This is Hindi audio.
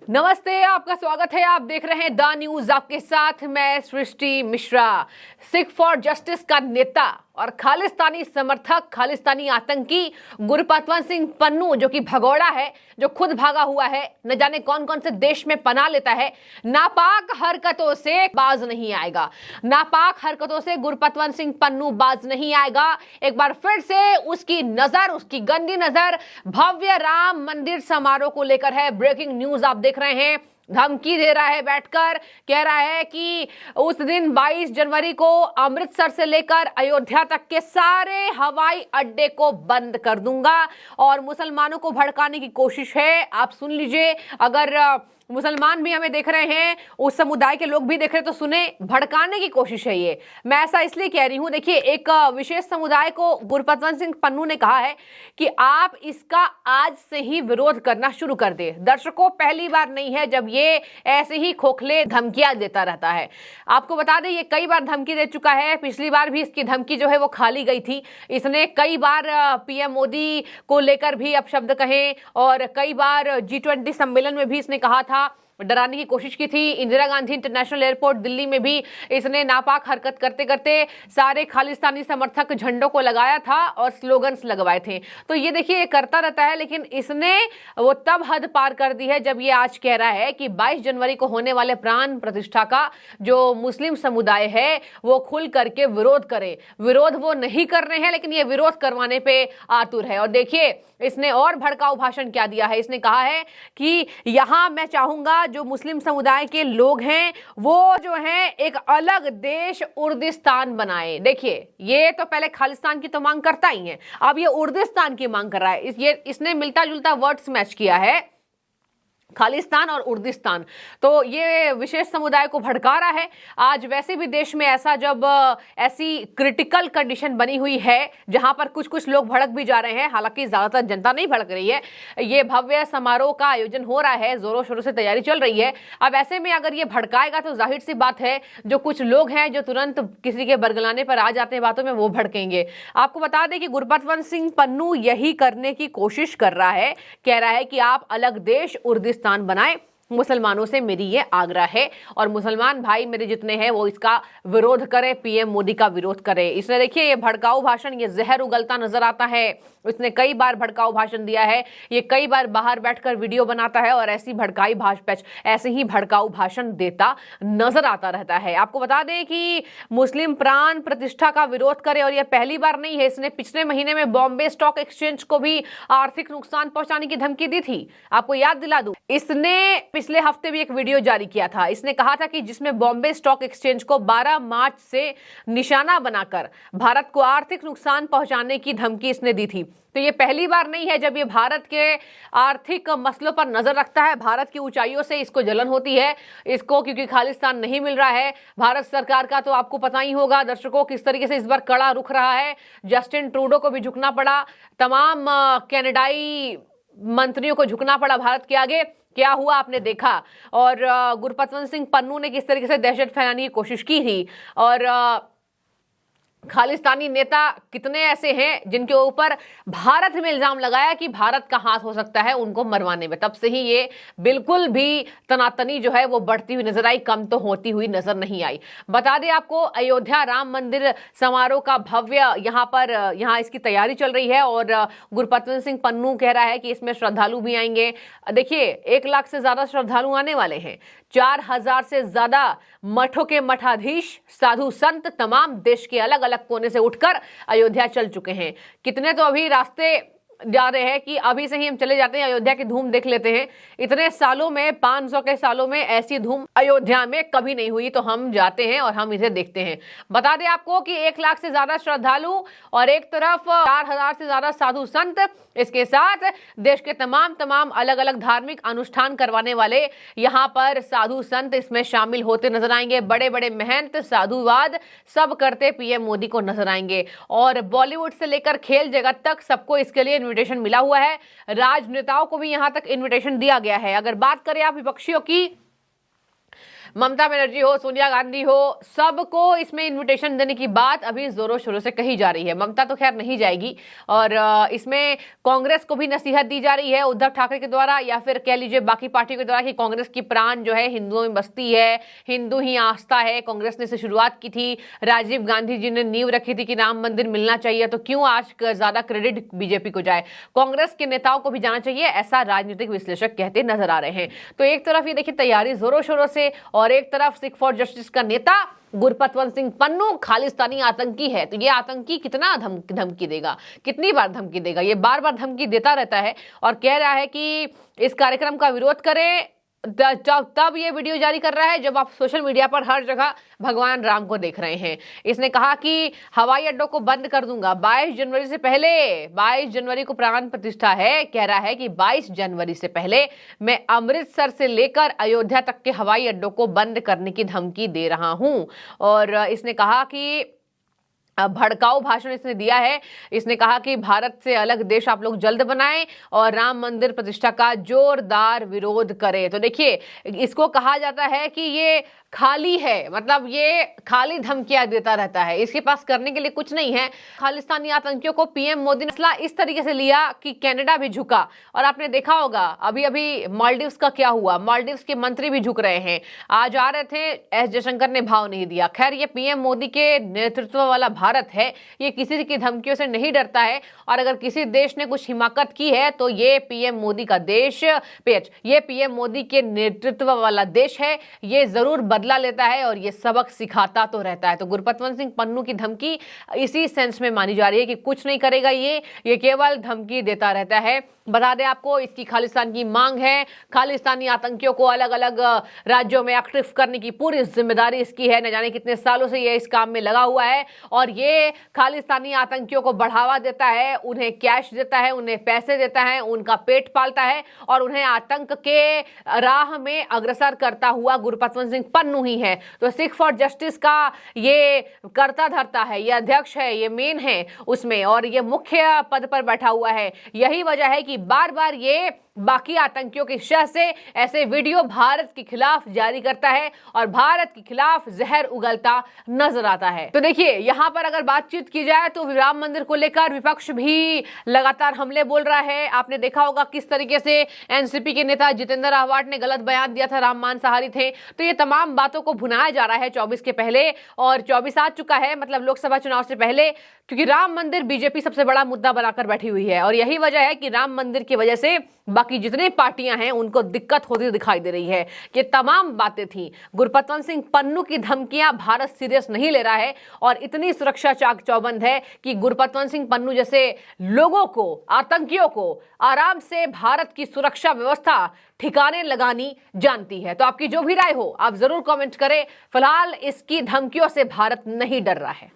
नमस्ते, आपका स्वागत है। आप देख रहे हैं द न्यूज, आपके साथ मैं सृष्टि मिश्रा। सिख फॉर जस्टिस का नेता और खालिस्तानी समर्थक, खालिस्तानी आतंकी गुरपतवंत सिंह पन्नू, जो कि भगौड़ा है, जो खुद भागा हुआ है, न जाने कौन कौन से देश में पनाह लेता है, नापाक हरकतों से बाज नहीं आएगा। नापाक हरकतों से गुरपतवंत सिंह पन्नू बाज नहीं आएगा। एक बार फिर से उसकी नजर, उसकी गंदी नजर भव्य राम मंदिर समारोह को लेकर है। ब्रेकिंग न्यूज आप देख रहे हैं। धमकी दे रहा है बैठकर, कह रहा है कि उस दिन 22 जनवरी को अमृतसर से लेकर अयोध्या तक के सारे हवाई अड्डे को बंद कर दूंगा। और मुसलमानों को भड़काने की कोशिश है। आप सुन लीजिए, अगर मुसलमान भी हमें देख रहे हैं, उस समुदाय के लोग भी देख रहे हैं तो सुने, भड़काने की कोशिश है ये। मैं ऐसा इसलिए कह रही हूं, देखिए, एक विशेष समुदाय को गुरपतवंत सिंह पन्नू ने कहा है कि आप इसका आज से ही विरोध करना शुरू कर दे। दर्शकों, पहली बार नहीं है जब ये ऐसे ही खोखले धमकियां देता रहता है। आपको बता दें, ये कई बार धमकी दे चुका है। पिछली बार भी इसकी धमकी जो है वो खाली गई थी। इसने कई बार पीएम मोदी को लेकर भी अपशब्द कहे और कई बार G20 सम्मेलन में भी इसने कहा था, डराने की कोशिश की थी। इंदिरा गांधी इंटरनेशनल एयरपोर्ट दिल्ली में भी इसने नापाक हरकत करते करते सारे खालिस्तानी समर्थक झंडों को लगाया था और स्लोगन्स लगवाए थे। तो ये देखिए, ये करता रहता है, लेकिन इसने वो तब हद पार कर दी है जब ये आज कह रहा है कि 22 जनवरी को होने वाले प्राण प्रतिष्ठा का जो मुस्लिम समुदाय है वो खुल करके विरोध करे। विरोध वो नहीं कर रहे हैं, लेकिन ये विरोध करवाने पे आतुर है। और देखिए, इसने और भड़काऊ भाषण क्या दिया है। इसने कहा है कि यहां मैं चाहूंगा जो मुस्लिम समुदाय के लोग हैं वो जो हैं एक अलग देश उर्दिस्तान बनाए। देखिए, ये तो पहले खालिस्तान की तो मांग करता ही है, अब ये उर्दिस्तान की मांग कर रहा है। इसने मिलता जुलता वर्ड्स मैच किया है, खालिस्तान और उर्दिस्तान। तो ये विशेष समुदाय को भड़का रहा है। आज वैसे भी देश में ऐसा, जब ऐसी क्रिटिकल कंडीशन बनी हुई है जहां पर कुछ कुछ लोग भड़क भी जा रहे हैं, हालांकि ज्यादातर जनता नहीं भड़क रही है। ये भव्य समारोह का आयोजन हो रहा है, जोरों शोरों से तैयारी चल रही है। अब ऐसे में अगर ये भड़काएगा तो जाहिर सी बात है, जो कुछ लोग हैं जो तुरंत किसी के बरगलाने पर आ जाते हैं बातों में, वो भड़केंगे। आपको बता दें कि गुरपतवंत सिंह पन्नू यही करने की कोशिश कर रहा है। कह रहा है कि आप अलग देश उर्दिस्तान बनाए। मुसलमानों से मेरी ये आग्रह है और मुसलमान भाई मेरे जितने हैं वो इसका विरोध करें, पीएम मोदी का विरोध करें। इसने देखिए, ये भड़काऊ भाषण, ये जहर उगलता नजर आता है। इसने कई बार भड़काऊ भाषण दिया है, ये कई बार बाहर बैठकर वीडियो बनाता है और ऐसे ही भड़काऊ भाषण देता नजर आता रहता है। आपको बता दें कि मुस्लिम प्राण प्रतिष्ठा का विरोध करे, और यह पहली बार नहीं है। इसने पिछले महीने में बॉम्बे स्टॉक एक्सचेंज को भी आर्थिक नुकसान पहुंचाने की धमकी दी थी। आपको याद दिला दूं, इसने पिछले हफ्ते भी एक वीडियो जारी किया था। इसने कहा था कि जिसमें बॉम्बे स्टॉक एक्सचेंज को 12 मार्च से निशाना बनाकर भारत को आर्थिक नुकसान पहुंचाने की धमकी इसने दी थी। तो ये पहली बार नहीं है जब ये भारत के आर्थिक मसलों पर नजर रखता है। भारत की ऊंचाइयों से इसको जलन होती है, इसको, क्योंकि खालिस्तान नहीं मिल रहा है। भारत सरकार का तो आपको पता ही होगा दर्शकों, किस तरीके से इस बार कड़ा रुख रहा है। जस्टिन ट्रूडो को भी झुकना पड़ा, तमाम कनाडाई मंत्रियों को झुकना पड़ा भारत के आगे। क्या हुआ आपने देखा। और गुरपतवंत सिंह पन्नू ने किस तरीके से दहशत फैलाने की कोशिश की थी। और खालिस्तानी नेता कितने ऐसे हैं जिनके ऊपर भारत में इल्जाम लगाया कि भारत का हाथ हो सकता है उनको मरवाने में। तब से ही ये बिल्कुल भी तनातनी जो है वो बढ़ती हुई नजर आई, कम तो होती हुई नजर नहीं आई। बता दें आपको, अयोध्या राम मंदिर समारोह का भव्य यहाँ इसकी तैयारी चल रही है और गुरपतवंत सिंह पन्नू कह रहा है कि इसमें श्रद्धालु भी आएंगे। देखिए, 1 लाख से ज्यादा श्रद्धालु आने वाले हैं। 4000 से ज्यादा मठों के मठाधीश, साधु संत तमाम देश के अलग अलग कोने से उठकर अयोध्या चल चुके हैं। कितने तो अभी रास्ते जा रहे हैं कि अभी से ही हम चले जाते हैं, अयोध्या की धूम देख लेते हैं। इतने सालों में, 500 के सालों में ऐसी धूम अयोध्या में कभी नहीं हुई, तो हम जाते हैं और हम इसे देखते हैं। बता दें आपको कि 1 लाख से ज्यादा श्रद्धालु और एक तरफ 4000 से ज्यादा साधु संत, इसके साथ देश के तमाम अलग अलग धार्मिक अनुष्ठान करवाने वाले यहाँ पर साधु संत इसमें शामिल होते नजर आएंगे। बड़े बड़े महंत साधुवाद सब करते पीएम मोदी को नजर आएंगे। और बॉलीवुड से लेकर खेल जगत तक सबको इसके लिए इन्विटेशन मिला हुआ है। राजनेताओं को भी यहां तक इन्विटेशन दिया गया है। अगर बात करें आप विपक्षियों की, ममता बनर्जी हो, सोनिया गांधी हो, सबको इसमें इनविटेशन देने की बात अभी जोरों शोरों से कही जा रही है। ममता तो खैर नहीं जाएगी और इसमें कांग्रेस को भी नसीहत दी जा रही है उद्धव ठाकरे के द्वारा, या फिर कह लीजिए बाकी पार्टियों के द्वारा कि कांग्रेस की प्राण जो है हिंदुओं में बसती है, हिंदू ही आस्था है। कांग्रेस ने इसे शुरुआत की थी, राजीव गांधी जी ने नींव रखी थी कि राम मंदिर मिलना चाहिए, तो क्यों आज ज्यादा क्रेडिट बीजेपी को जाए, कांग्रेस के नेताओं को भी जाना चाहिए, ऐसा राजनीतिक विश्लेषक कहते नजर आ रहे हैं। तो एक तरफ ये देखिए तैयारी जोरों शोरों से, और एक तरफ सिख फॉर जस्टिस का नेता गुरपतवंत सिंह पन्नू खालिस्तानी आतंकी है। तो ये आतंकी कितना धमकी देगा, कितनी बार धमकी देगा, ये बार बार धमकी देता रहता है और कह रहा है कि इस कार्यक्रम का विरोध करें। तब ये वीडियो जारी कर रहा है जब आप सोशल मीडिया पर हर जगह भगवान राम को देख रहे हैं। इसने कहा कि हवाई अड्डों को बंद कर दूंगा 22 जनवरी से पहले। 22 जनवरी को प्राण प्रतिष्ठा है, कह रहा है कि 22 जनवरी से पहले मैं अमृतसर से लेकर अयोध्या तक के हवाई अड्डों को बंद करने की धमकी दे रहा हूं। और इसने कहा कि भड़काऊ भाषण इसने दिया है। इसने कहा कि भारत से अलग देश आप लोग जल्द बनाएं और राम मंदिर प्रतिष्ठा का जोरदार विरोध करें। तो देखिए इसको कहा जाता है कि ये खाली है, मतलब ये खाली धमकियां देता रहता है, इसके पास करने के लिए कुछ नहीं है। खालिस्तानी आतंकियों को पीएम मोदी ने फैसला इस तरीके से लिया कि कनाडा भी झुका। और आपने देखा होगा अभी अभी मालदीव्स का क्या हुआ, मालदीव्स के मंत्री भी झुक रहे हैं। आज आ रहे थे, एस जयशंकर ने भाव नहीं दिया। खैर ये पीएम मोदी के नेतृत्व वाला भारत है, ये किसी की धमकियों से नहीं डरता है। और अगर किसी देश ने कुछ हिमाकत की है तो ये पीएम मोदी का देश, ये पीएम मोदी के नेतृत्व वाला देश है। ये जरूर बदला लेता है और ये सबक सिखाता तो रहता है। तो गुरपतवंत सिंह पन्नू की धमकी इसी सेंस में मानी जा रही है कि कुछ नहीं करेगा, ये केवल धमकी देता रहता है। बता दें आपको, इसकी खालिस्तान की मांग है। खालिस्तानी आतंकियों को अलग अलग राज्यों में एक्टिव करने की पूरी जिम्मेदारी इसकी है। न जाने कितने सालों से ये इस काम में लगा हुआ है और ये खालिस्तानी आतंकियों को बढ़ावा देता है, उन्हें कैश देता है, उन्हें पैसे देता है, उनका पेट पालता है और उन्हें आतंक के राह में अग्रसर करता हुआ गुरपतवंत सिंह पन्नू ही है। तो सिख फॉर जस्टिस का ये करता धरता है, ये अध्यक्ष है, ये मेन है उसमें और ये मुख्य पद पर बैठा हुआ है। यही वजह है कि बार बार ये बाकी आतंकियों के शह से ऐसे वीडियो भारत के खिलाफ जारी करता है और भारत के खिलाफ जहर उगलता नजर आता है। तो देखिए यहां पर अगर बातचीत की जाए तो राम मंदिर को लेकर विपक्ष भी लगातार हमले बोल रहा है। आपने देखा होगा किस तरीके से एनसीपी के नेता जितेंद्र आहवाट ने गलत बयान दिया था, राम मांसाहारी थे। तो ये तमाम बातों को भुनाया जा रहा है 24 के पहले, और 24 आ चुका है, मतलब लोकसभा चुनाव से पहले, क्योंकि राम मंदिर बीजेपी सबसे बड़ा मुद्दा बनाकर बैठी हुई है। और यही वजह है कि राम मंदिर की वजह से बाकी जितने पार्टियां हैं उनको दिक्कत होती दिखाई दे रही है। ये तमाम बातें थी। गुरपतवंत सिंह पन्नू की धमकियां भारत सीरियस नहीं ले रहा है और इतनी सुरक्षा चाक चौबंद है कि गुरपतवंत सिंह पन्नू जैसे लोगों को, आतंकियों को आराम से भारत की सुरक्षा व्यवस्था ठिकाने लगानी जानती है। तो आपकी जो भी राय हो आप जरूर कमेंट करें। फिलहाल इसकी धमकियों से भारत नहीं डर रहा है।